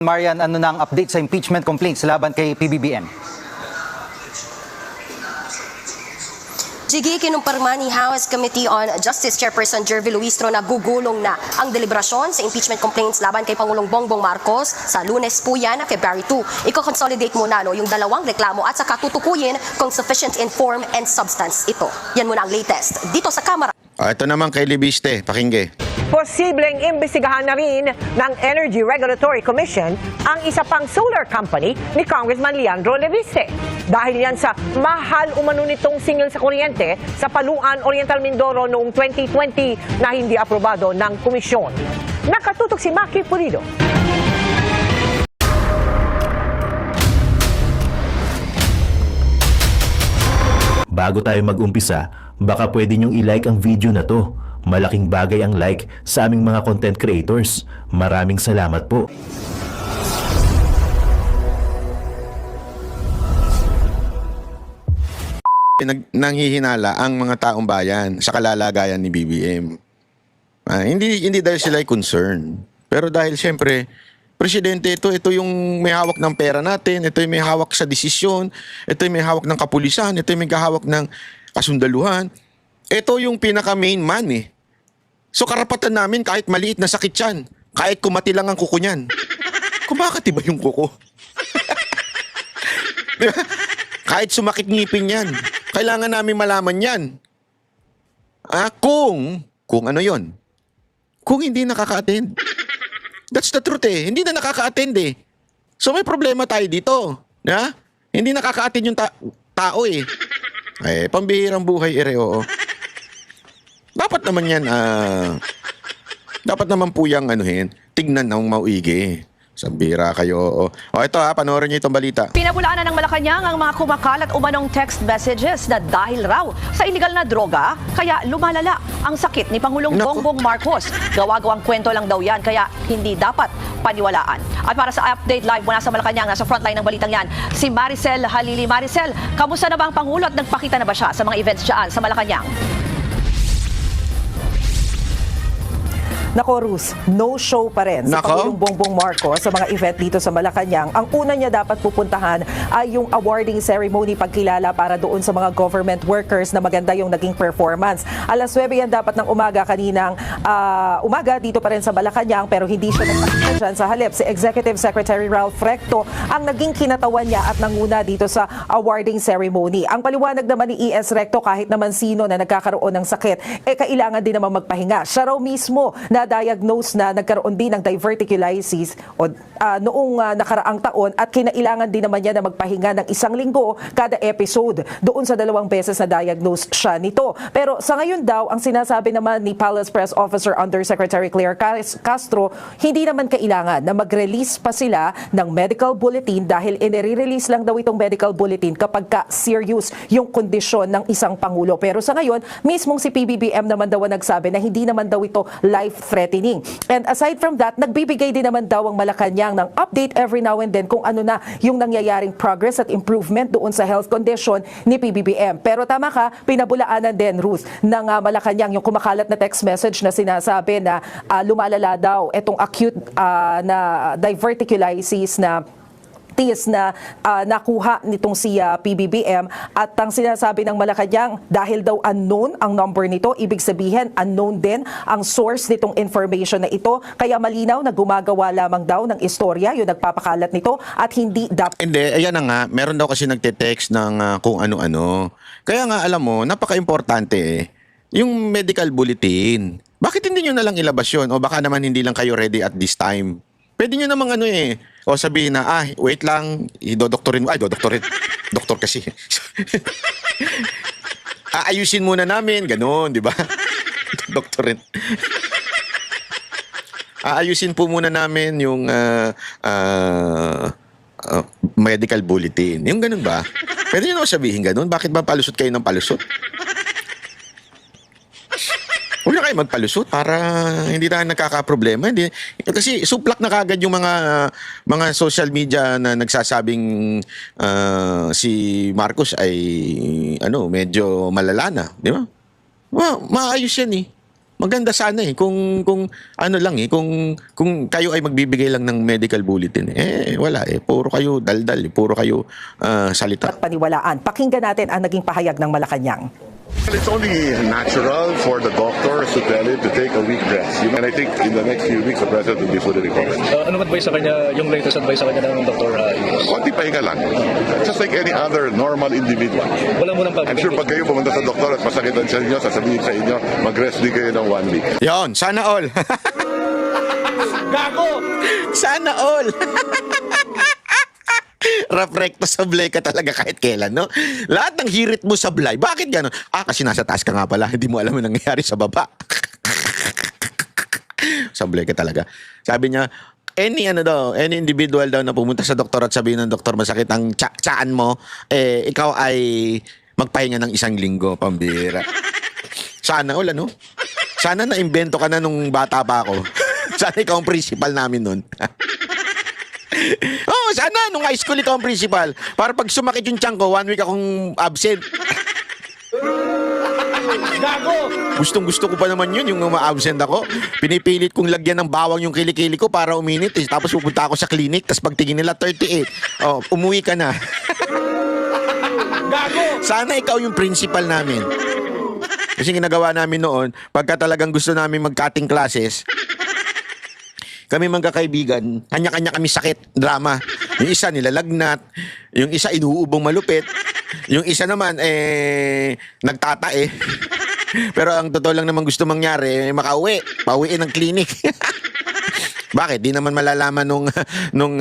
Marian, ano na ang update sa impeachment complaints laban kay PBBM? Jiggy, kinumpirma ni House Committee on Justice Chairperson Jervy Luistro na gugulong na ang deliberasyon sa impeachment complaints laban kay Pangulong Bongbong Marcos sa Lunes po yan, February 2. Iko-consolidate muna yung dalawang reklamo at saka tutukuyin kung sufficient in form and substance ito. Yan muna ang latest dito sa Kamara. Ito naman kay Libiste, pakingge. Posibleng imbestigahan na rin ng Energy Regulatory Commission ang isa pang solar company ni Congressman Leandro Leviste. Dahil yan sa mahal umano nitong singil sa kuryente sa Paluan, Oriental Mindoro noong 2020 na hindi aprobado ng komisyon. Nakatutok si Maki Pulido. Bago tayo mag-umpisa, baka pwede nyong i-like ang video na to. Malaking bagay ang like sa aming mga content creators. Maraming salamat po. Nanghihinala ang mga taong bayan sa kalalagayan ni BBM. Hindi dahil sila ay concern. Pero dahil siyempre, presidente, ito yung may hawak ng pera natin, ito yung may hawak sa desisyon, ito yung may hawak ng kapulisan, ito yung may hawak ng kasundaluhan. Ito yung pinaka-main man eh. So karapatan namin kahit maliit na sakit yan, kahit kumati lang ang kuko niyan. Kumakati ba yung kuko? Diba? Kahit sumakit ngipin yan, kailangan namin malaman yan. Kung ano yon? Kung hindi nakaka-attend. That's the truth eh. Hindi na nakaka-attend eh. So may problema tayo dito. Ha? Hindi nakaka-attend yung tao eh. Pambihirang buhay oo. Dapat naman yan, dapat naman po yung tignan ng mauigi. Sambira kayo. Ito panoorin niyo itong balita. Pinabulaan na ng Malacanang ang mga kumakalat umanong text messages na dahil raw sa illegal na droga, kaya lumalala ang sakit ni Pangulong Bongbong Marcos. Gawa-gawang kwento lang daw yan, kaya hindi dapat paniwalaan. At para sa update live mula sa Malacanang, nasa frontline ng balitang yan, si Maricel Halili. Maricel, kamusta na ba ang Pangulo at nagpakita na ba siya sa mga events dyan sa Malacanang? Nako, Ruth, no show pa rin si Pangulong Bongbong Marcos sa mga event dito sa Malacanang. Ang una niya dapat pupuntahan ay yung awarding ceremony, pagkilala para doon sa mga government workers na maganda yung naging performance. Alas 9 yan dapat ng umaga kaninang umaga dito pa rin sa Malacanang, pero hindi siya nagpakita dyan sa halip. Si Executive Secretary Ralph Recto ang naging kinatawan niya at nanguna dito sa awarding ceremony. Ang paliwanag naman ni ES Recto, kahit naman sino na nagkakaroon ng sakit, kailangan din naman magpahinga. Siya raw mismo na diagnose na nagkaroon din ng diverticulitis noong nakaraang taon at kinailangan din naman niya na magpahinga ng 1 linggo kada episode. Doon sa 2 beses na diagnose siya nito. Pero sa ngayon daw, ang sinasabi naman ni Palace Press Officer Undersecretary Claire Castro, hindi naman kailangan na mag-release pa sila ng medical bulletin dahil inire-release lang daw itong medical bulletin kapag serious yung kondisyon ng isang Pangulo. Pero sa ngayon, mismong si PBBM naman daw ang nagsabi na hindi naman daw ito life-threatening. And aside from that, nagbibigay din naman daw ang Malacanang ng update every now and then kung ano na yung nangyayaring progress at improvement doon sa health condition ni PBBM. Pero tama ka, pinabulaanan din, Ruth, ng Malacanang yung kumakalat na text message na sinasabi na lumalala daw itong acute na diverticulitis na nakuha nitong si PBBM, at ang sinasabi ng Malacanang, dahil daw unknown ang number nito, ibig sabihin unknown din ang source nitong information na ito, kaya malinaw na gumagawa lamang daw ng istorya yung nagpapakalat nito at hindi dapat. Hindi, ayan na nga, meron daw kasi nagte-text ng kung ano-ano. Kaya nga alam mo, napaka-importante yung medical bulletin. Bakit hindi nyo na lang ilabas yun? O baka naman hindi lang kayo ready at this time. Pwede nyo namang o sabihin na, wait lang, idodoktorin mo. Doktor kasi. Aayusin muna namin, ganun, di ba? Doktorin. Aayusin po muna namin yung medical bulletin. Yung ganun ba? Pwede nyo naman sabihin ganun. Bakit ba palusot kayo ng palusot? Huwag na kayo magpalusot para hindi tayo nagkakaproblema. Kasi suplak na kagad yung mga social media na nagsasabing si Marcos ay medyo malala na, di ba? Maayos yan eh. maganda sana kung ano lang kung kayo ay magbibigay lang ng medical bulletin. Wala puro kayo daldal, puro kayo salita. At paniwalaan. Pakinggan natin ang naging pahayag ng Malacanang. It's only natural for the doctors to tell him to take a week rest. And I think in the next few weeks, the president will be fully recovered. Ano advice sa kanya, yung latest advice sa kanya ng Dr. Imus? Konti pahinga lang. Just like any other normal individual. Wala mo nang I'm sure pag kayo pumunta sa doktor at masakitan sa inyo, sasabihin sa inyo, mag-rest din kayo ng 1 week. Yon, sana all. Gago! Sana all. Rough recto sablay ka talaga kahit kailan, no? Lahat ng hirit mo sablay. Bakit gano'n? Kasi nasa taas ka nga pala. Hindi mo alam ang nangyayari sa baba. Sablay ka talaga. Sabi niya, any individual daw na pumunta sa doktor at sabihin ng doktor masakit ang tsaan mo, ikaw ay magpahinga ng 1 linggo, pambira. Sana all, ano? Sana na-invento ka na nung bata pa ako. Sana ikaw ang principal namin nun. Sana nung high school ikaw ang principal. Para pag sumakit yung tiyan ko, 1 week akong absent. Gago! Gustong-gusto ko pa naman yun, yung ma-absent ako. Pinipilit kong lagyan ng bawang yung kilikili ko para uminit. Tapos pupunta ako sa clinic, tapos pagtingin nila 38. Umuwi ka na. Gago! Sana ikaw yung principal namin. Kasi ginagawa namin noon, pagka talagang gusto namin mag-cutting classes, kami magkakaibigan, kanya-kanya kami sakit, drama. Yung isa nilalagnat, yung isa inuubong malupit, yung isa naman, nagtatae. Pero ang totoo lang naman gusto mangyari, makauwi, pauwiin ng klinik. Bakit? Di naman malalaman nung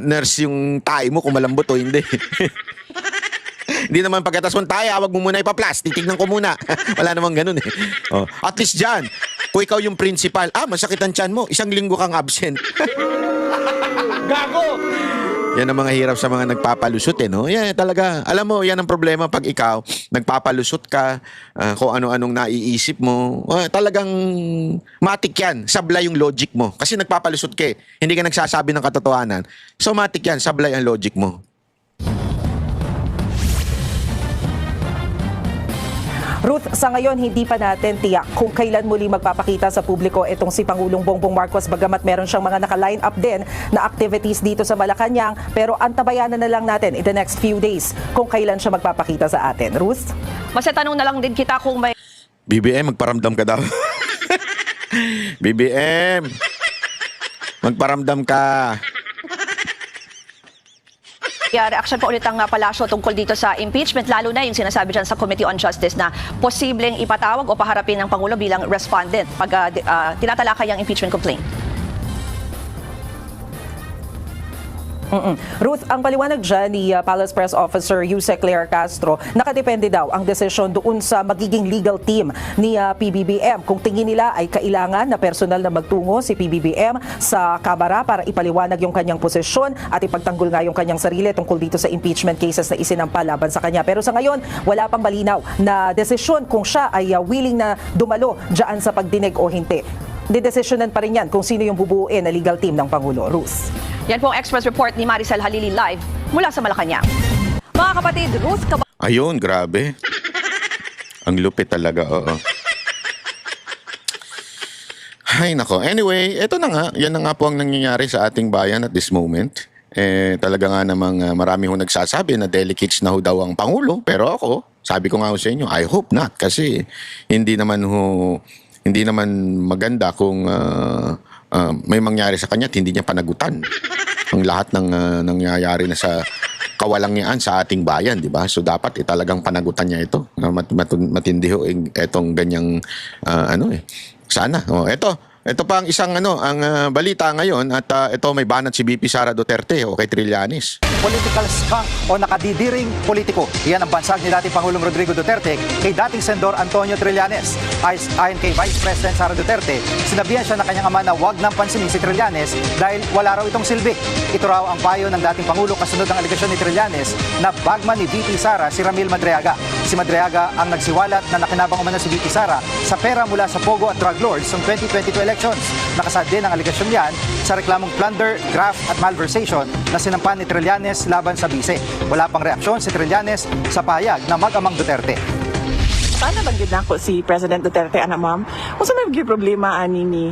nurse yung tae mo kung malambot o hindi. Hindi naman pagkatas mong tayo, wag mo muna ipaplas, titignan ko muna. Wala namang ganun eh. At least dyan, kung ikaw yung principal, masakit ang tiyan mo, 1 linggo kang absent. Gago! Yan ang mga hirap sa mga nagpapalusot no? Yan talaga. Alam mo, yan ang problema pag ikaw, nagpapalusot ka, kung ano-anong naiisip mo, talagang matik yan, sablay yung logic mo. Kasi nagpapalusot ka hindi ka nagsasabi ng katotohanan. So matik yan, sablay ang logic mo. Ruth, sa ngayon hindi pa natin tiyak kung kailan muli magpapakita sa publiko itong si Pangulong Bongbong Marcos bagamat meron siyang mga naka-line up din na activities dito sa Malacanang, pero antabayanan na lang natin in the next few days kung kailan siya magpapakita sa atin. Ruth? Mas tanong na lang din kita kung may BBM, magparamdam ka daw. BBM, magparamdam ka. reaction po ulit ang palasyo tungkol dito sa impeachment, lalo na yung sinasabi dyan sa Committee on Justice na posibleng ipatawag o paharapin ng Pangulo bilang respondent pag tinatalakay ang impeachment complaint. Ruth, ang paliwanag dyan ni Palace Press Officer Yusek Claire Castro, nakadepende daw ang desisyon doon sa magiging legal team ni PBBM. Kung tingin nila ay kailangan na personal na magtungo si PBBM sa Kamara para ipaliwanag yung kanyang posisyon at ipagtanggol nga yung kanyang sarili tungkol dito sa impeachment cases na isinampa laban sa kanya. Pero sa ngayon, wala pang malinaw na desisyon kung siya ay willing na dumalo dyan sa pagdinig o hindi. Didesisyonan pa rin yan kung sino yung bubuuin na legal team ng Pangulo. Ruth. Yan po ang Express Report ni Maricel Halili live mula sa Malacanang. Mga kapatid, Ruth Ayun, grabe. Ang lupit talaga, oo. Ay, nako. Anyway, eto na nga. Yan na nga po ang nangyayari sa ating bayan at this moment. Talaga nga namang marami ho nagsasabi na delicates na ho daw ang Pangulo. Pero ako, sabi ko nga ho sa inyo, I hope not. Kasi hindi naman maganda kung may mangyari sa kanya at hindi niya panagutan ang lahat ng nangyayari na sa kawalangian sa ating bayan, di ba? So dapat talagang panagutan niya ito. Matindi ho itong ganyang sana. Ito pa ang isang ang balita ngayon at ito may banat si BP Sara Duterte o kay Trillanes. Political skunk o nakadidiring politiko. Yan ang bansag ni dating Pangulong Rodrigo Duterte kay dating Senador Antonio Trillanes. Ayon kay Vice President Sara Duterte, sinabihan siya ng kanyang ama na huwag nang pansinin si Trillanes dahil wala raw itong silbi. Ito raw ang payo ng dating Pangulo kasunod ng aligasyon ni Trillanes na bagman ni VP Sara si Ramil Madriaga. Si Madriaga ang nagsiwalat na nakinabang umano si VP Sara sa pera mula sa Pogo at Drug Lords noong 2022 elections. Nakasad din ang aligasyon niyan sa reklamong plunder, graft at malversation na sinampan ni Trillanes laban sa bise. Wala pang reaksyon si Trillanes sa pahayag na mag-amang Duterte. Sana bagid nako si President Duterte, ana ma'am. Kung sa may gi problema ani ni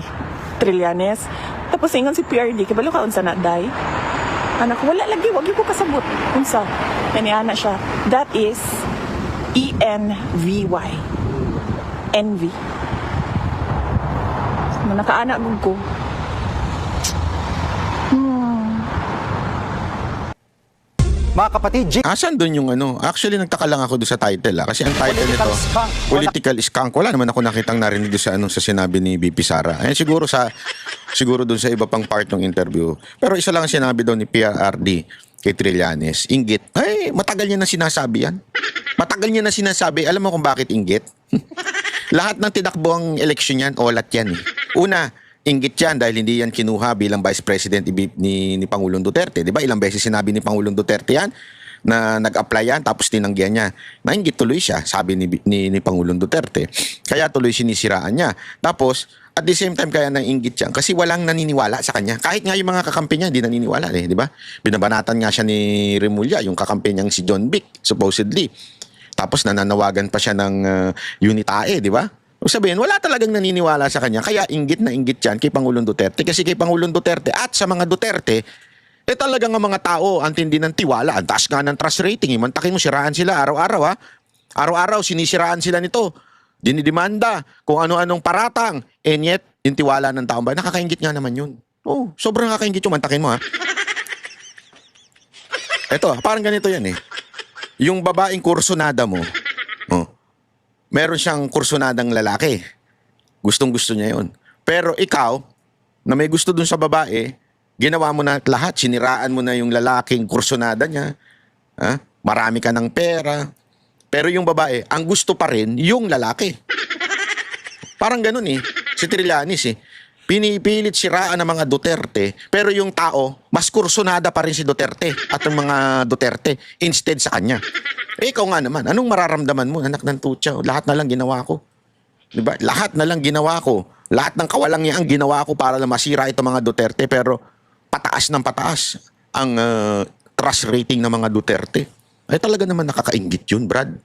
Trillanes, tapos ingon si PRD, kibalo ka unsa na day? Anak ko, wala lagi, wag ko kasabot. Unsa? Kani ana siya. That is ENVY. Envy. Nakaanak ko. Mga kapatid, Asan doon yung ano? Actually, nagtaka lang ako doon sa title. Kasi ang title Political nito, skunk. Political Skunk. Wala naman ako nakitang narinig doon sa, sa sinabi ni BP Sara. Ayan, siguro doon sa iba pang part ng interview. Pero isa lang ang sinabi doon ni PRRD kay Trillanes. Inggit. Ay, matagal niya na sinasabi yan. Matagal niya na sinasabi. Alam mo kung bakit inggit? Lahat ng tinakbo ang eleksyon yan, olat yan. Una, inggit yan dahil hindi yan kinuha bilang Vice President ni Pangulong Duterte. Di ba? Ilang beses sinabi ni Pangulong Duterte yan na nag-apply yan tapos tinanggihan niya. Nainggit tuloy siya, sabi ni Pangulong Duterte. Kaya tuloy sinisiraan niya. Tapos, at the same time kaya nainggit yan kasi walang naniniwala sa kanya. Kahit nga yung mga kakampi niya, hindi naniniwala. Di ba? Binabanatan nga siya ni Remulla, yung kakampi niyang si John Vic, supposedly. Tapos nananawagan pa siya ng UNITAE, di ba? Sabihin, wala talagang naniniwala sa kanya. Kaya inggit na inggit yan kay Pangulong Duterte. Kasi kay Pangulong Duterte at sa mga Duterte, talagang ang mga tao ang tindi ng tiwala. Ang taas nga ng trust rating. Mantakin mo, siraan sila araw-araw ha. Araw-araw, sinisiraan sila nito. Dinidemanda kung ano-anong paratang. And yet, yung tiwala ng taong bayan, nakakaingit nga naman yun. Oh, sobrang nakakaingit yung mantakin mo ha. Ito, parang ganito yan eh. Yung babaeng kursunada mo, meron siyang kursunadang lalaki. Gustong-gusto niya yun. Pero ikaw, na may gusto dun sa babae, ginawa mo na lahat. Siniraan mo na yung lalaking kursunada niya. Ha? Marami ka ng pera. Pero yung babae, ang gusto pa rin yung lalaki. Parang ganun eh. Si Trillanes eh. Pinipilit siraan ng mga Duterte, pero yung tao, mas kursunada pa rin si Duterte at ang mga Duterte instead sa kanya. Ikaw nga naman, anong mararamdaman mo, anak ng tutsa? Lahat na lang ginawa ko. Diba? Lahat na lang ginawa ko. Lahat ng kawalangyaan ginawa ko para lang masira itong mga Duterte, pero pataas ng pataas ang trust rating ng mga Duterte. Ay talaga naman nakakainggit yun, Brad.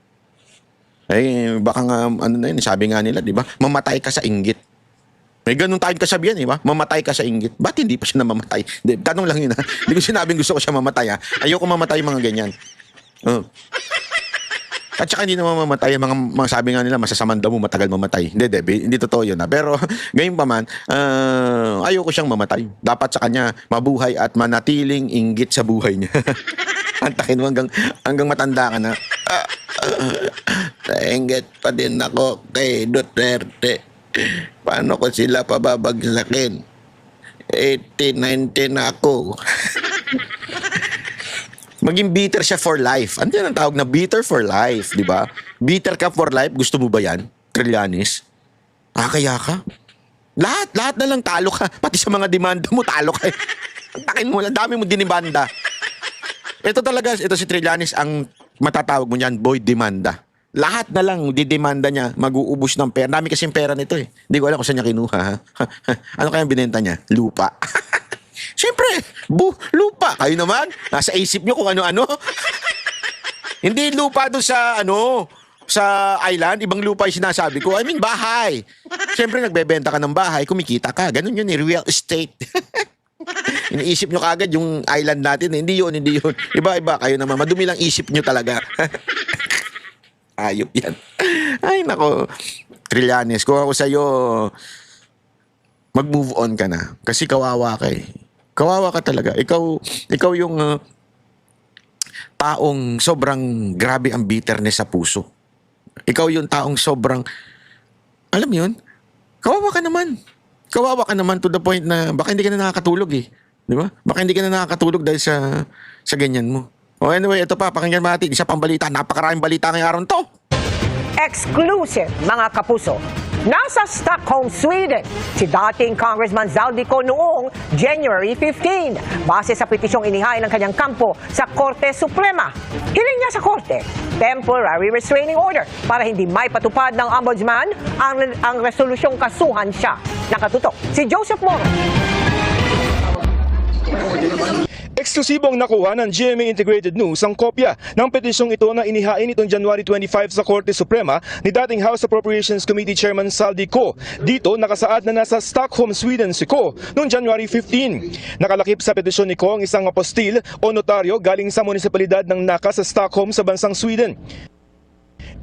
Ay baka nga, ano na yun, sabi nga nila, di ba? Mamatay ka sa inggit. May ganun tayong kasabihan, di ba? Mamatay ka sa inggit. Ba't hindi pa siya namamatay? Tanong lang yun, ha? Hindi ko sinabing gusto ko siya mamatay, ha? Ayoko mamatay mga ganyan. At saka hindi naman mamatay. Mga sabi nga nila, masasaman daw mo, matagal mamatay. Hindi totoo yun, ha? Pero, ngayon pa man, ayoko siyang mamatay. Dapat sa kanya, mabuhay at manatiling inggit sa buhay niya. Antakin mo hanggang matanda ka na. Nainggit pa din ako kay Duterte. Paano ko sila pababagsakin? 80-90 na ako. Maging bitter siya for life. Ano yan ang tawag na bitter for life, di ba? Bitter ka for life. Gusto mo ba yan, Trillanes? Kaya ka? Lahat na lang talo ka. Pati sa mga demanda mo, talo ka. Takin mo lang, dami mo dinibanda. Ito si Trillanes, ang matatawag mo niyan, boy demanda. Lahat na lang didemanda niya, mag-uubos ng pera. Dami kasing pera nito eh. Hindi ko alam kung saan niya kinuha. Ano kaya binenta niya? Lupa. Siyempre, lupa. Kayo naman, nasa isip niyo kung ano-ano. Hindi lupa doon sa island. Ibang lupa yung sinasabi ko. I mean, bahay. Siyempre, nagbebenta ka ng bahay, kumikita ka. Ganun yun, real estate. Iniisip nyo kagad yung island natin. Hindi yun. Iba-iba. Kayo naman, madumi lang isip nyo talaga. Ayop yan. Ay, nako. Trillanes, kung ako sa'yo, mag-move on ka na. Kasi kawawa ka eh. Kawawa ka talaga. Ikaw yung taong sobrang grabe ang bitterness sa puso. Ikaw yung taong sobrang, alam mo yun, kawawa ka naman. Kawawa ka naman to the point na baka hindi ka na nakakatulog eh. Di ba? Baka hindi ka na nakakatulog dahil sa ganyan mo. Oh, anyway, ito pa, pakinggan natin. Isa pang balita. Napakaraming balita ngayong araw to. Exclusive, mga kapuso. Nasa Stockholm, Sweden, si dating Congressman Zaldico noong January 15. Base sa petisyong inihain ng kanyang kampo sa Korte Suprema. Hiling niya sa Korte, temporary restraining order para hindi may patupad ng ombudsman ang resolusyong kasuhan siya. Nakatutok si Joseph Moro. Eksklusibong nakuha ng GMA Integrated News ang kopya ng petisyong ito na inihain itong January 25 sa Korte Suprema ni dating House Appropriations Committee Chairman Saldi Ko. Dito nakasaad na nasa Stockholm, Sweden si Ko noong January 15. Nakalakip sa petisyon ni Ko ang isang apostil o notaryo galing sa munisipalidad ng Naka sa Stockholm sa bansang Sweden.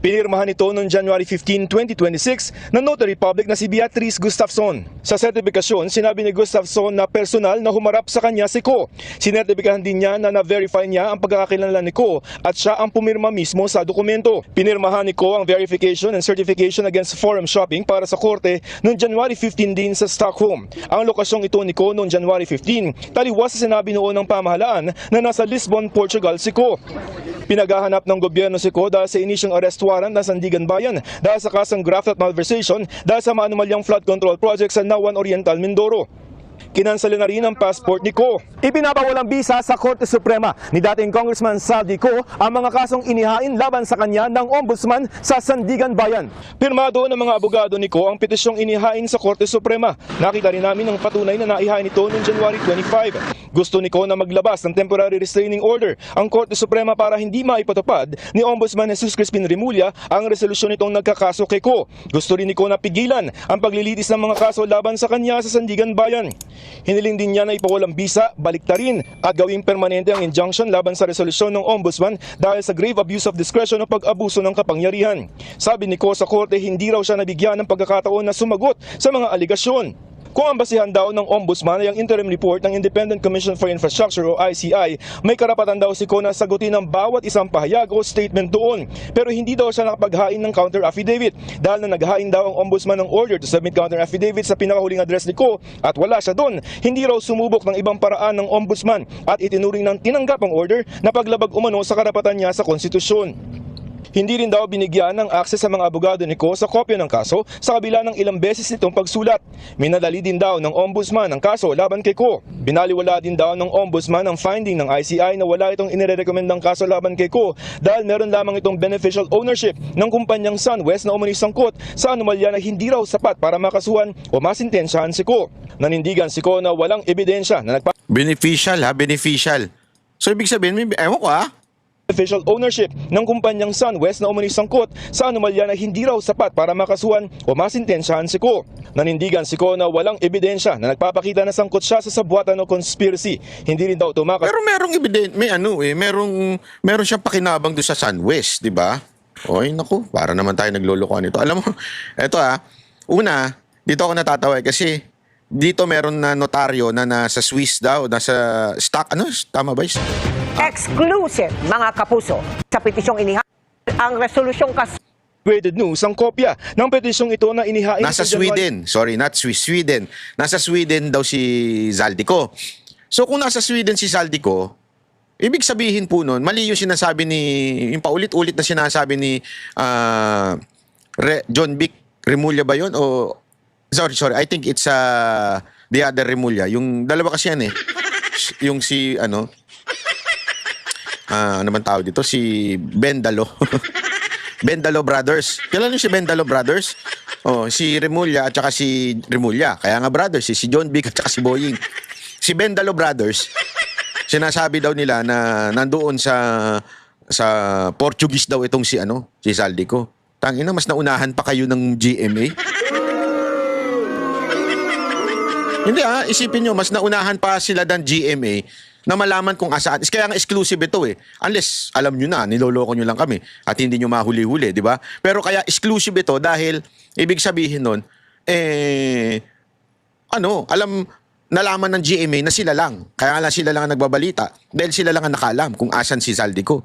Pinirmahan ito noong January 15, 2026 ng Notary Public na si Beatrice Gustafsson. Sa sertifikasyon, sinabi ni Gustafsson na personal na humarap sa kanya si Ko. Sinertipikahan din niya na na-verify niya ang pagkakakilala ni Ko at siya ang pumirma mismo sa dokumento. Pinirmahan ni Ko ang verification and certification against forum shopping para sa korte noong January 15 din sa Stockholm. Ang lokasyong ito ni Ko noong January 15, taliwas sa sinabi noon ng pamahalaan na nasa Lisbon, Portugal si Ko. Pinaghahanap ng gobyerno si Ko dahil sa inisyong arrest warrant ng Sandigan Bayan dahil sa kasang graft at malversation dahil sa maanumalyang flood control project sa Nawan Oriental, Mindoro. Kinansala na rin ang passport ni Ko. Ipinabawalang bisa sa Korte Suprema ni dating Congressman Saldi Ko ang mga kasong inihain laban sa kanya ng Ombudsman sa Sandigan Bayan. Pirmado ng mga abogado ni Ko ang petisyong inihain sa Korte Suprema. Nakita rin namin ang patunay na naihain ito noong January 25. Gusto ni Ko na maglabas ng temporary restraining order ang Korte Suprema para hindi maipatupad ni Ombudsman Jesus Crispin Remulla ang resolusyon nitong nagkakaso kay Ko. Gusto rin ni Ko na pigilan ang paglilitis ng mga kaso laban sa kanya sa Sandigan Bayan. Hiniling din niya na ipawalang bisa, baliktarin at gawing permanente ang injunction laban sa resolusyon ng Ombudsman dahil sa grave abuse of discretion o pag-abuso ng kapangyarihan. Sabi ni Ko sa korte, hindi raw siya nabigyan ng pagkakataon na sumagot sa mga aligasyon. Kung ang basihan daw ng Ombudsman ay ang interim report ng Independent Commission for Infrastructure o ICI, may karapatan daw si Ko na sagutin ang bawat isang pahayag o statement doon. Pero hindi daw siya nakapaghain ng counter affidavit dahil na naghain daw ang Ombudsman ng order to submit counter affidavit sa pinakahuling address ni Ko at wala siya doon. Hindi raw sumubok ng ibang paraan ng Ombudsman at itinuring ng tinanggap ang order na paglabag umano sa karapatan niya sa konstitusyon. Hindi rin daw binigyan ng akses sa mga abogado ni Ko sa kopya ng kaso sa kabila ng ilang beses nitong pagsulat. Minadali din daw ng Ombudsman ang kaso laban kay Ko. Binaliwala din daw ng Ombudsman ang finding ng ICI na wala itong inirekomendang kaso laban kay Ko dahil meron lamang itong beneficial ownership ng kumpanyang SunWest na umano'y sangkot sa anomalya na hindi raw sapat para makasuhan o masintensyahan si Ko. Nanindigan si Ko na walang ebidensya na Beneficial ha, beneficial. So ibig sabihin, ewan ko ha? Beneficial ownership ng kumpanyang SunWest na umano'y sangkot sa anomalya na hindi raw sapat para makasuhan o masintensyahan si Ko. Nanindigan si Ko na walang ebidensya na nagpapakita na sangkot siya sa sabwatan o conspiracy. Hindi rin daw tumakas. Pero merong meron siyang pakinabang doon sa SunWest, di ba? Oy, naku, para naman tayo naglolokohan nito. Alam mo, eto una, dito ako natatawa kasi dito meron na notaryo na nasa Swiss daw, nasa tama ba? Exclusive, mga kapuso. Sa petisyong inihain ang resolusyong Integrated News ang kopya ng petisyong ito na inihain nasa sa Sweden. Sorry, not Swiss, Sweden. Nasa Sweden daw si Zaldico. So kung nasa Sweden si Zaldico, ibig sabihin po nun, mali yung sinasabi yung paulit-ulit na sinasabi ni John Vic Remulla ba yun? O, sorry, I think it's the other Remulla. Yung dalawa kasi yan eh. Yung si, ano man tawag dito? Si Bendalo. Bendalo Brothers. Kailan yung si Bendalo Brothers? Oh, si Remulla at saka si Remulla. Kaya nga brothers, si John Vic at saka si Boying. Si Bendalo Brothers, sinasabi daw nila na nandoon sa Portuguese daw itong si Zaldico. Tangina, mas naunahan pa kayo ng GMA. Hindi isipin nyo, mas naunahan pa sila ng GMA na malaman kung asaan. Kaya nga exclusive ito eh. Unless, alam nyo na, niloloko nyo lang kami at hindi nyo mahuli-huli, di ba? Pero kaya exclusive ito dahil, ibig sabihin nun, nalaman ng GMA na sila lang. Kaya lang sila lang ang nagbabalita dahil sila lang ang nakalam kung asan si Zaldico.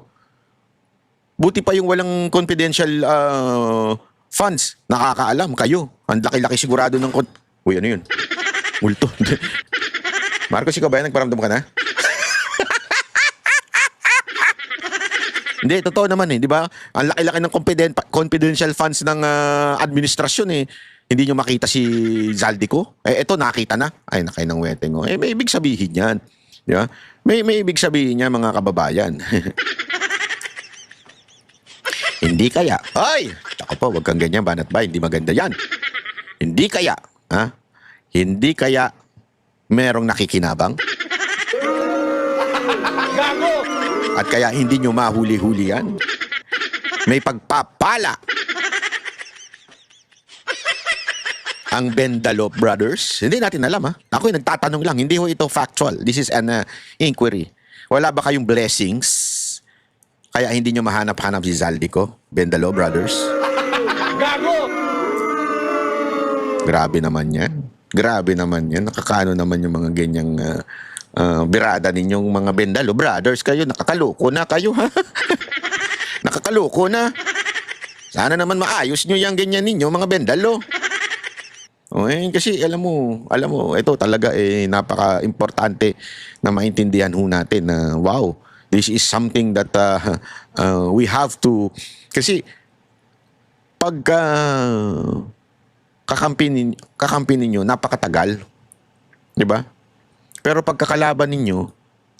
Buti pa yung walang confidential funds. Nakakaalam kayo. Ang laki-laki sigurado ng... Uy, ano yun? Multo. Marcos, ikaw ba yan? Nagparamdam ka na? Hindi, totoo naman eh, di ba? Ang laki-laki ng confidential funds ng administrasyon eh. Hindi nyo makita si Zaldico? Eto, nakita na. Ay, nakay ng weteng. May ibig sabihin yan. Di ba? May ibig sabihin niya, mga kababayan. Hindi kaya. Ay! Tsaka po, wag kang ganyan, banat ba? Hindi maganda yan. Hindi kaya. Hindi kaya merong nakikinabang? At kaya hindi nyo mahuli-huli yan. May pagpapala ang Bendalo Brothers. Hindi natin alam ha. Ako'y nagtatanong lang. Hindi ho ito factual. This is an inquiry. Wala ba kayong blessings? Kaya hindi nyo mahanap-hanap si Zaldico? Bendalo Brothers? Grabe naman yan. Grabe naman yan. Nakakaano naman yung mga ganyang birada ninyong mga Bendalo Brothers. Kayo, nakakaloko na kayo ha. Nakakaloko na. Sana naman maayos nyo yung ganyan ninyo mga Bendalo. Kasi alam mo, ito talaga napaka-importante na maintindihan ho natin na wow, this is something that we have to, kasi pag kakampi ninyo, napakatagal, di ba? Pero pag kakalaban ninyo,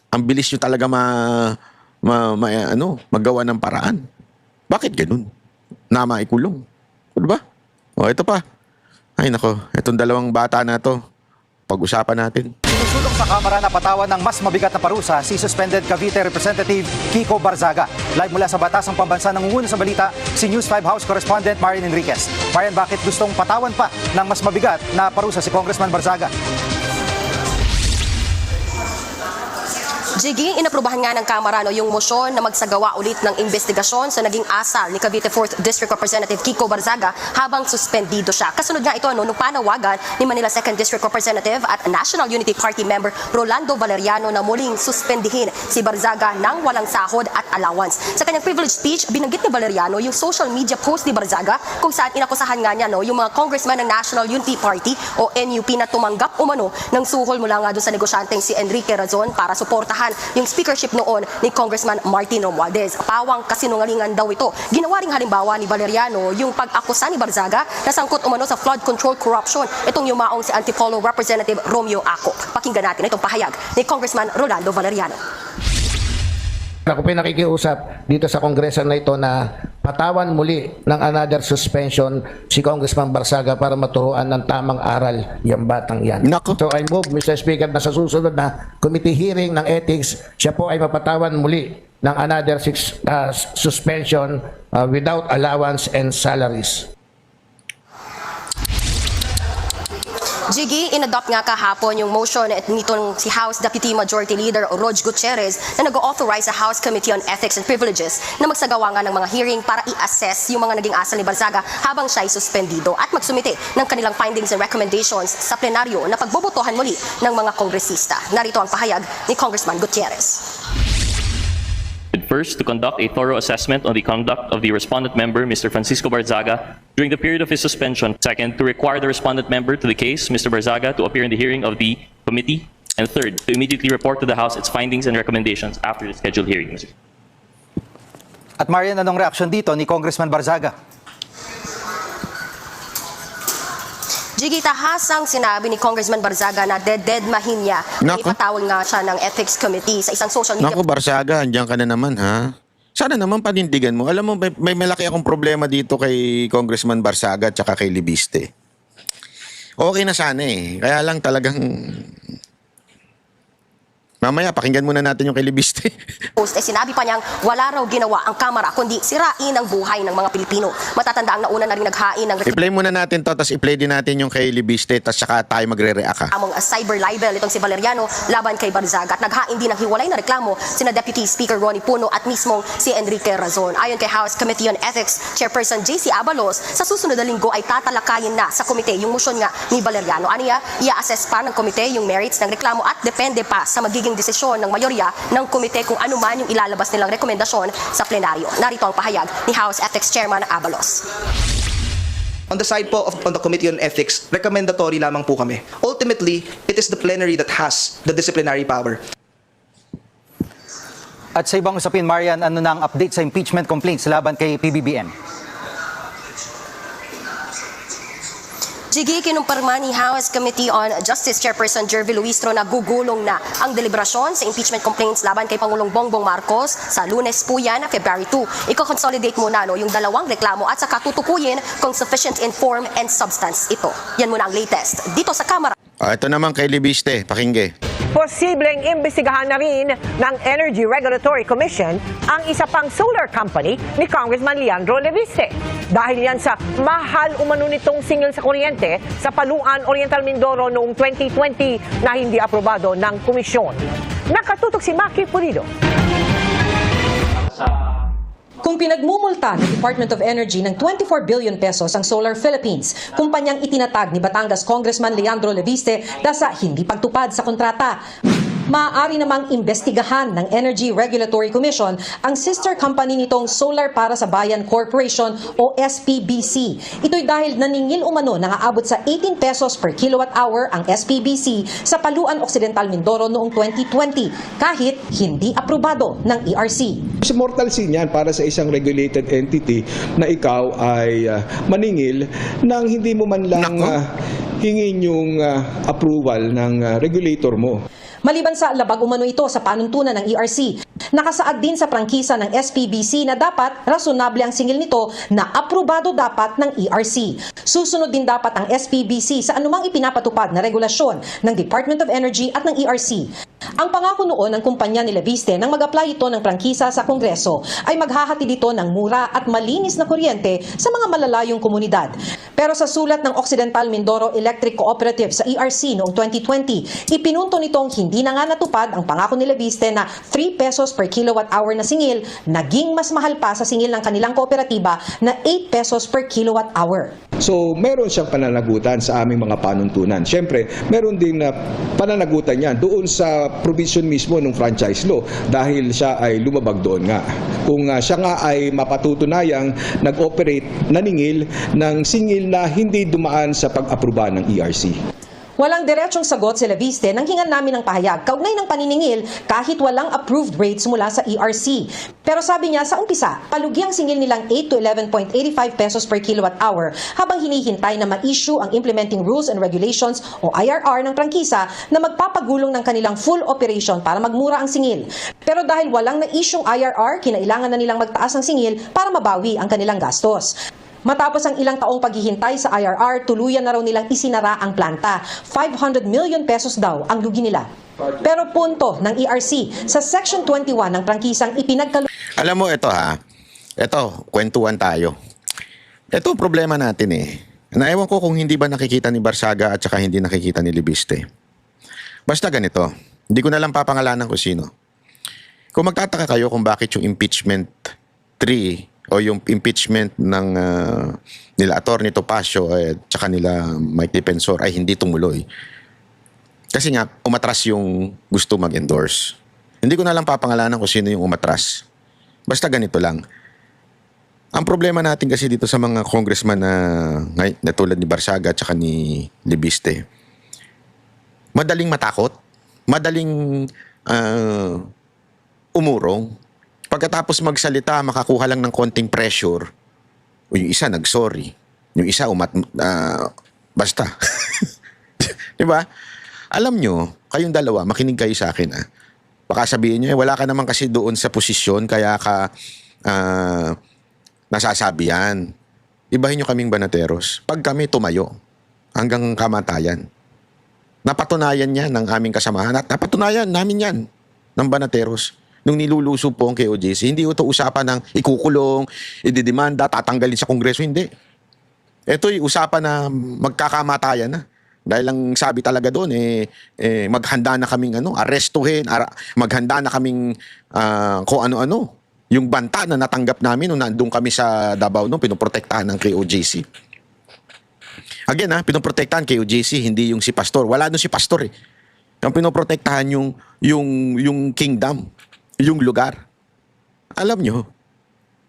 ang bilis nyo talaga magawa ng paraan. Bakit ganun? Na maikulong. Di ba? Ito pa. Ay nako, itong dalawang bata na to, pag-usapan natin. Sinusulong sa Kamara na patawan ng mas mabigat na parusa si suspended Cavite Representative Kiko Barzaga. Live mula sa Batasang Pambansa, nangunguna sa balita si News 5 House Correspondent Marian Enriquez. Marian, bakit gustong patawan pa ng mas mabigat na parusa si Congressman Barzaga? Jiggy, inaprubahan nga ng Kamara yung motion na magsagawa ulit ng investigasyon sa naging asal ni Cavite 4th District Representative Kiko Barzaga habang suspendido siya. Kasunod nga ito nung panawagan ni Manila 2nd District Representative at National Unity Party member Rolando Valeriano na muling suspendihin si Barzaga ng walang sahod at allowance. Sa kanyang privilege speech, binanggit ni Valeriano yung social media post ni Barzaga kung saan inakusahan nga niya yung mga congressman ng National Unity Party o NUP na tumanggap umano ng suhol mula nga doon sa negosyanteng si Enrique Razon para suportahan yung speakership noon ni Congressman Martin Romualdez. Pawang kasinungalingan daw ito. Ginawa ring halimbawa ni Valeriano yung pag-akusa ni Barzaga na sangkot umano sa flood control corruption. Itong yumaong si Antipolo Representative Romeo Acop. Pakinggan natin itong pahayag ni Congressman Rolando Valeriano. Ako pinakikiusap dito sa kongreso na ito na patawan muli ng another suspension si Congressman Barzaga para maturuan ng tamang aral yung batang yan. Nako. So I move, Mr. Speaker, na sa susunod na committee hearing ng ethics, siya po ay mapatawan muli ng another suspension without allowance and salaries. Jiggy, inadopt nga kahapon yung motion nitong si House Deputy Majority Leader Rog Gutierrez na nag-authorize sa House Committee on Ethics and Privileges na magsagawa nga ng mga hearing para i-assess yung mga naging asal ni Barzaga habang siya ay suspendido at magsumite ng kanilang findings and recommendations sa plenaryo na pagbobotohan muli ng mga kongresista. Narito ang pahayag ni Congressman Gutierrez. First, to conduct a thorough assessment on the conduct of the respondent member, Mr. Francisco Barzaga, during the period of his suspension. Second, to require the respondent member to the case, Mr. Barzaga, to appear in the hearing of the committee. And third, to immediately report to the House its findings and recommendations after the scheduled hearing. At Marian, anong reaksyon dito ni Congressman Barzaga? Jiggy, tahasang sinabi ni Congressman Barzaga na deadmahin niya. Ipatawag nga siya ng Ethics Committee sa isang social media. Naku, Barzaga, andyan ka na naman ha. Sana naman panindigan mo. Alam mo, may malaki akong problema dito kay Congressman Barzaga at saka kay Libiste. Okay na sana Kaya lang talagang... Mamaya, pakinggan muna natin yung kay Libiste. Sinabi pa niyang wala raw ginawa ang Kamara kundi sirain ang buhay ng mga Pilipino. Matatanda ang nauna na rin naghain ng I-play muna natin to, tapos i-play din natin yung kay Libiste, tapos saka tayo magre-react ha. Among cyber libel itong si Valeriano laban kay Barzaga at naghain din ng hiwalay na reklamo sina Deputy Speaker Ronnie Puno at mismong si Enrique Razon. Ayon kay House Committee on Ethics Chairperson JC Abalos, sa susunod na linggo ay tatalakayin na sa komite yung motion nga ni Valeriano. Aniya, i-assess pa ng komite yung merits ng reklamo at depende pa sa magiging desisyon ng mayorya ng komite kung ano man yung ilalabas nilang rekomendasyon sa plenaryo. Narito ang pahayag ni House Ethics Chairman Abalos. On the side po on the Committee on Ethics, recommendatory lamang po kami. Ultimately, it is the plenary that has the disciplinary power. At sa ibang usapin, Marian, ano na ang update sa impeachment complaints laban kay PBBM? Jiggy, kinumpirma ni House Committee on Justice Chairperson Jervy Luistro na gugulong na ang deliberasyon sa impeachment complaints laban kay Pangulong Bongbong Marcos sa Lunes po yan, February 2. Iko-consolidate muna yung dalawang reklamo at saka tutukuyin kung sufficient in form and substance ito. Yan muna ang latest dito sa Kamara. Ito naman kay Libiste, pakinggan. Posibleng imbestigahan na rin ng Energy Regulatory Commission ang isa pang solar company ni Congressman Leandro Leviste. Dahil yan sa mahal umano nitong singil sa kuryente sa Paluan, Oriental Mindoro noong 2020 na hindi aprobado ng komisyon. Nakatutok si Maki Pulido. Kung pinagmumulta ng Department of Energy ng 24 billion pesos ang Solar Philippines, kumpanyang itinatag ni Batangas Congressman Leandro Leviste dahil sa hindi pagtupad sa kontrata, maaari namang imbestigahan ng Energy Regulatory Commission ang sister company nitong Solar para sa Bayan Corporation o SPBC. Ito'y dahil naningil umano na aabot sa 18 pesos per kilowatt hour ang SPBC sa Paluan Occidental Mindoro noong 2020 kahit hindi aprobado ng ERC. Mortal sin yan para sa isang regulated entity na ikaw ay maningil nang hindi mo man lang hingin yung approval ng regulator mo. Maliban sa labag umano ito sa panuntunan ng ERC, nakasaad din sa prangkisa ng SPBC na dapat rasunable ang singil nito na aprobado dapat ng ERC. Susunod din dapat ang SPBC sa anumang ipinapatupad na regulasyon ng Department of Energy at ng ERC. Ang pangako noon ng kumpanya ni Leviste nang mag-apply ito ng prangkisa sa Kongreso ay maghahatid ito ng mura at malinis na kuryente sa mga malalayong komunidad. Pero sa sulat ng Occidental Mindoro Electric Cooperative sa ERC noong 2020, ipinunto nitong hindi na nga natupad ang pangako ni Leviste na 3 pesos per kilowatt hour na singil, naging mas mahal pa sa singil ng kanilang kooperatiba na 8 pesos per kilowatt hour. So, meron siyang pananagutan sa aming mga panuntunan. Siyempre, meron din na pananagutan niya doon sa provision mismo ng franchise law dahil siya ay lumabag doon nga. Kung siya nga ay mapatutunayang nag-operate, naningil ng singil na hindi dumaan sa pag-aproba ng ERC. Walang diretsong sagot si Leviste nang hingan namin ng pahayag kaugnay ng paniningil kahit walang approved rates mula sa ERC. Pero sabi niya sa umpisa, palugi ang singil nilang 8 to 11.85 pesos per kilowatt hour habang hinihintay na ma-issue ang Implementing Rules and Regulations o IRR ng prangkisa na magpapagulong ng kanilang full operation para magmura ang singil. Pero dahil walang na-issue IRR, kinailangan na nilang magtaas ng singil para mabawi ang kanilang gastos. Matapos ang ilang taong paghihintay sa IRR, tuluyan na raw nilang isinara ang planta. 500 million pesos daw ang lugi nila. Pero punto ng ERC, sa Section 21 ng prangkisang ipinagkaloob. Alam mo, ito Ito, kwentuhan tayo. Ito ang problema natin Naewan ko kung hindi ba nakikita ni Barzaga at saka hindi nakikita ni Leviste. Basta ganito, hindi ko na lang papangalanan kung sino. Kung magtataka kayo kung bakit yung impeachment 3 o yung impeachment ng nila Atty. Topacio at saka nila Mike Defensor ay hindi tumuloy. Kasi nga, umatras yung gusto mag-endorse. Hindi ko na lang papangalanan kung sino yung umatras. Basta ganito lang. Ang problema natin kasi dito sa mga congressman na tulad ni Barzaga at saka ni Leviste, madaling matakot, madaling umurong. Pagkatapos magsalita, makakuha lang ng konting pressure. O yung isa nag-sorry. Yung isa basta. Diba? Alam nyo, kayong dalawa, makinig kayo sa akin Baka sabihin nyo, wala ka naman kasi doon sa posisyon, kaya ka nasasabi yan. Ibahin nyo kaming banateros. Pag kami tumayo, hanggang kamatayan. Napatunayan yan ng aming kasamahan at napatunayan namin yan ng banateros. Nung niluluso po ang KOJC, hindi ito usapan ng ikukulong, ididemanda, tatanggalin sa Kongreso, hindi. Ito'y usapan na magkakamatayan na. Dahil ang sabi talaga doon, maghanda na kaming arestuhin, maghanda na kaming kung ano-ano. Yung banta na natanggap namin nung nandun kami sa Davao nung pinoprotektahan ng KOJC. Again pinoprotektahan KOJC, hindi yung si Pastor. Wala doon si Pastor Yung pinoprotektahan yung kingdom. Yung lugar. Alam nyo,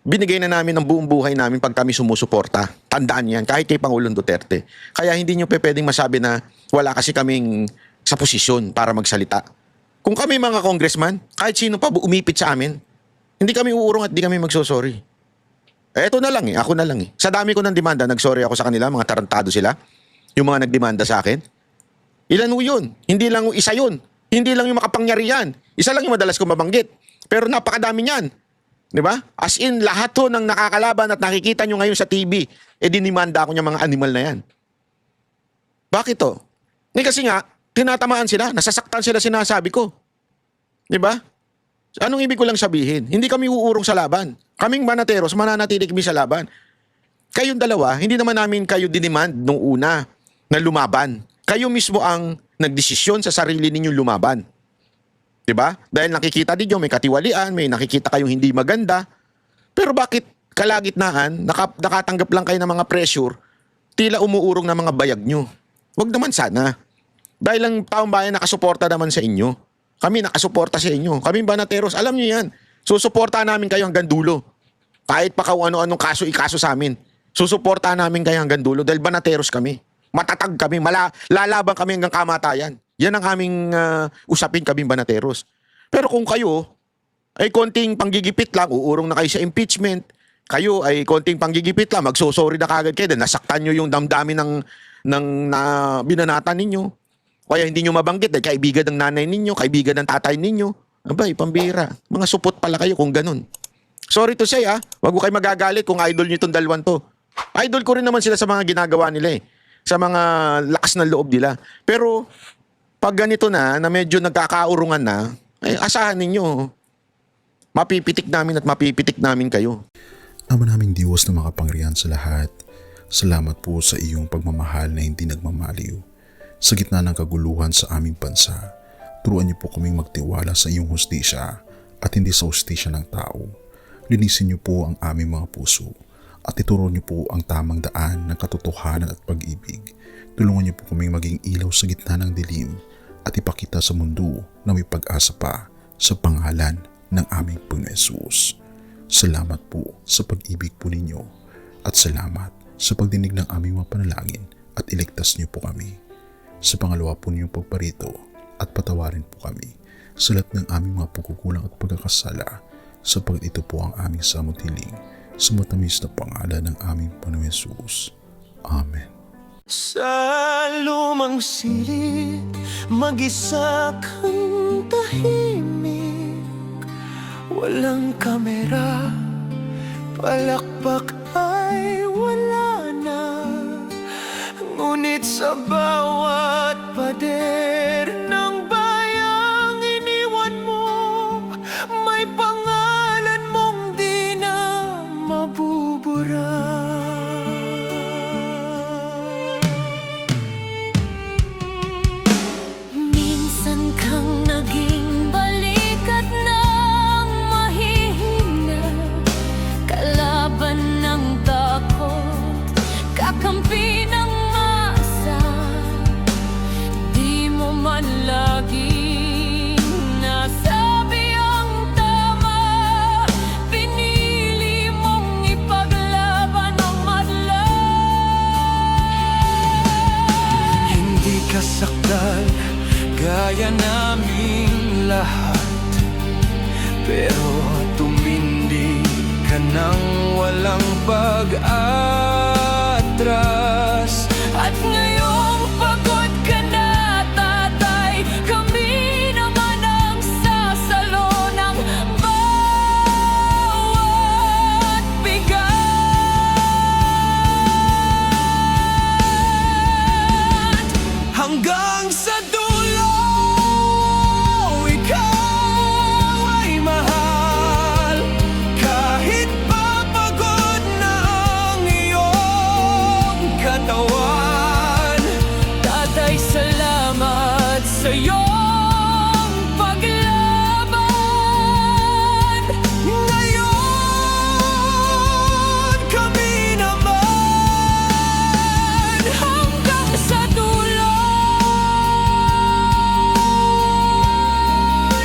binigay na namin ang buong buhay namin pag kami sumusuporta. Tandaan yan, kahit kay Pangulong Duterte. Kaya hindi nyo pwedeng masabi na wala kasi kaming sa posisyon para magsalita. Kung kami mga congressman, kahit sino pa umipit sa amin, hindi kami uurong at hindi kami magsosorry. Eto na lang ako na lang Sa dami ko ng demanda, nagsorry ako sa kanila, mga tarantado sila. Yung mga nagdemanda sa akin. Ilan yun? Hindi lang isa yun. Hindi lang yung makapangyarihan. Isa lang yung madalas kong mabanggit. Pero napakadami niyan. Di ba? As in, lahat ng nakakalaban at nakikita nyo ngayon sa TV, dinimanda ako ng mga animal na yan. Bakit to? Kasi nga, Tinatamaan sila, nasasaktan sila, sinasabi ko. Di ba? Anong ibig ko lang sabihin? Hindi kami uurong sa laban. Kaming banateros, mananatili kami sa laban. Kayong dalawa, hindi naman namin kayo dinemand nung una na lumaban. Kayo mismo ang nagdesisyon sa sarili ninyong lumaban. Diba? Dahil nakikita ninyo, may katiwalian, may nakikita kayong hindi maganda. Pero bakit kalagitnaan, nakatanggap lang kayo ng mga pressure, tila umuurong na mga bayag nyo? Huwag naman sana. Dahil ang taong bayan nakasuporta naman sa inyo. Kami nakasuporta sa inyo. Kami banateros, alam nyo yan. Susuporta namin kayo hanggang dulo. Kahit pa kung ano-anong kaso ikaso sa amin. Susuporta namin kayo hanggang dulo dahil banateros kami. Matatag kami, lalaban kami hanggang kamatayan. Yan ang aming usapin kaming banateros. Pero kung kayo ay konting panggigipit lang, uurong na kayo sa impeachment, kayo ay konting panggigipit lang, magsosorry na kagad kayo, nasaktan nyo yung damdamin ng binanatan ninyo. Kaya hindi nyo mabanggit dahil kaibigan ng nanay ninyo, kaibigan ng tatay ninyo. Abay, pambira. Mga supot pala kayo kung ganun. Sorry to say, wag ko kayo magagalit kung idol nyo itong dalwan to. Idol ko rin naman sila sa mga ginagawa nila sa mga lakas ng loob nila. Pero pag ganito na medyo nagkakaurungan na, ay asahan ninyo, mapipitik namin at mapipitik namin kayo. Ama naming Diyos na makapangyarihan sa lahat, salamat po sa iyong pagmamahal na hindi nagmamaliw. Sa gitna ng kaguluhan sa aming bansa, turuan niyo po kaming magtiwala sa iyong hustisya at hindi sa hustisya ng tao. Linisin niyo po ang aming mga puso at ituro niyo po ang tamang daan ng katotohanan at pag-ibig. Tulungan niyo po kaming maging ilaw sa gitna ng dilim at ipakita sa mundo na may pag-asa pa sa pangalan ng aming Panginoon Hesus. Salamat po sa pag-ibig po ninyo at salamat sa pagdinig ng aming mga panalangin at iligtas niyo po kami. Sa pangalawa po ninyong pagparito at patawarin po kami sa lahat ng aming mga pagkukulang at pagkakasala sapagkat ito po ang aming samutiling sa matamis na pangalan ng aming Panginoon Hesus. Amen. Sa lumang silid, mag-isa kang tahimik. Walang kamera, palakpak ay wala na. Ngunit sa bawat pader ng bayang iniwan mo, may pangalan mong di na mabubura. Minsan kang naging balikat ng mahihina, kalaban ng takot, kakampi ng masa. Di mo man laging nasabi ang tama, pinili mong ipaglaban ang madla. Hindi ka sakdal gaya naming lahat, pero tumindi ka nang walang pag-atras. At ngayong pagod ka na, tatay, kami naman ang sasalo ng bawat bigat. Hanggang sa dulo, ikaw ay mahal. Kahit papagod na ang iyong katawan, tatay, salamat sa iyong paglaban. Ngayon, kami naman hanggang sa dulo.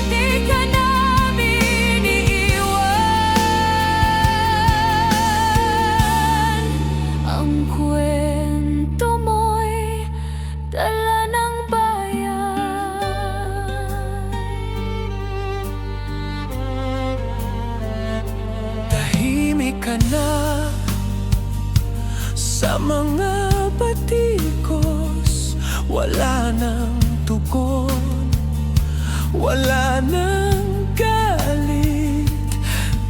Di ka namin iiwan. Ang kwento mo'y dala ng bayan. Tahimik ka na sa mga batikos, wala nang tugon, wala nang galit,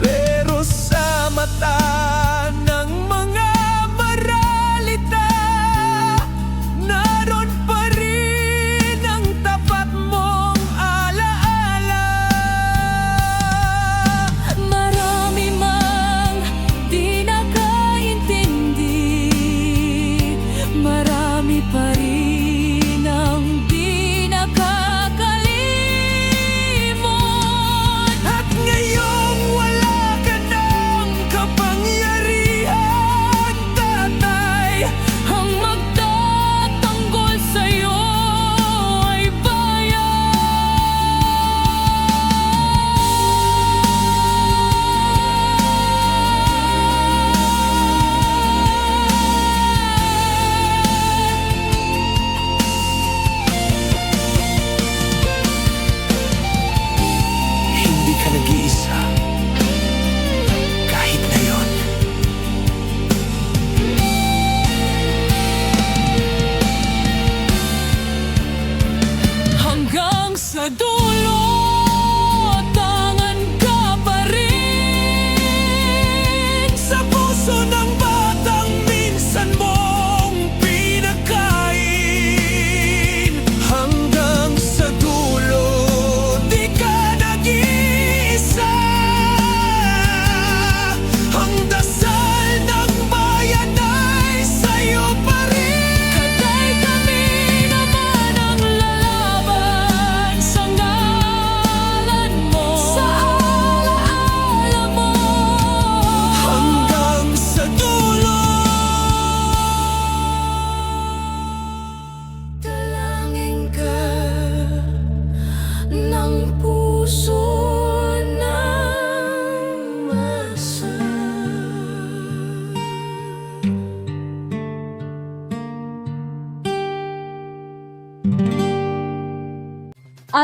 pero sa mata ng mga maralita, naroon pa rin ang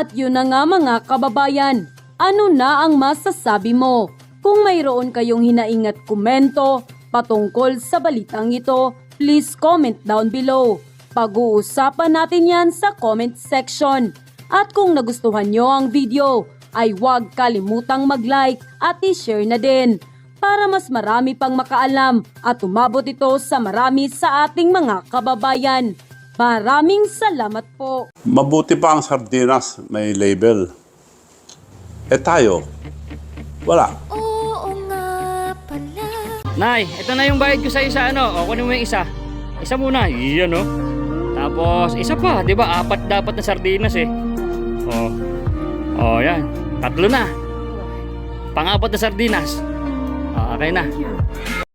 At yun na nga mga kababayan, ano na ang masasabi mo? Kung mayroon kayong hinaingat komento patungkol sa balitang ito, please comment down below. Pag-uusapan natin yan sa comment section. At kung nagustuhan nyo ang video, ay huwag kalimutang mag-like at i-share na din para mas marami pang makaalam at umabot ito sa marami sa ating mga kababayan. Maraming salamat po. Mabuti pa ang sardinas, may label. Eh tayo, wala. Oo nga pala. Nay, ito na yung bayad ko sa isa, ano? O, kunin mo yung isa. Isa muna, iyan, no? Tapos, isa pa, di ba? 4 dapat na sardinas, eh. Yan. 3 na. Pang-4 na sardinas. Okay na.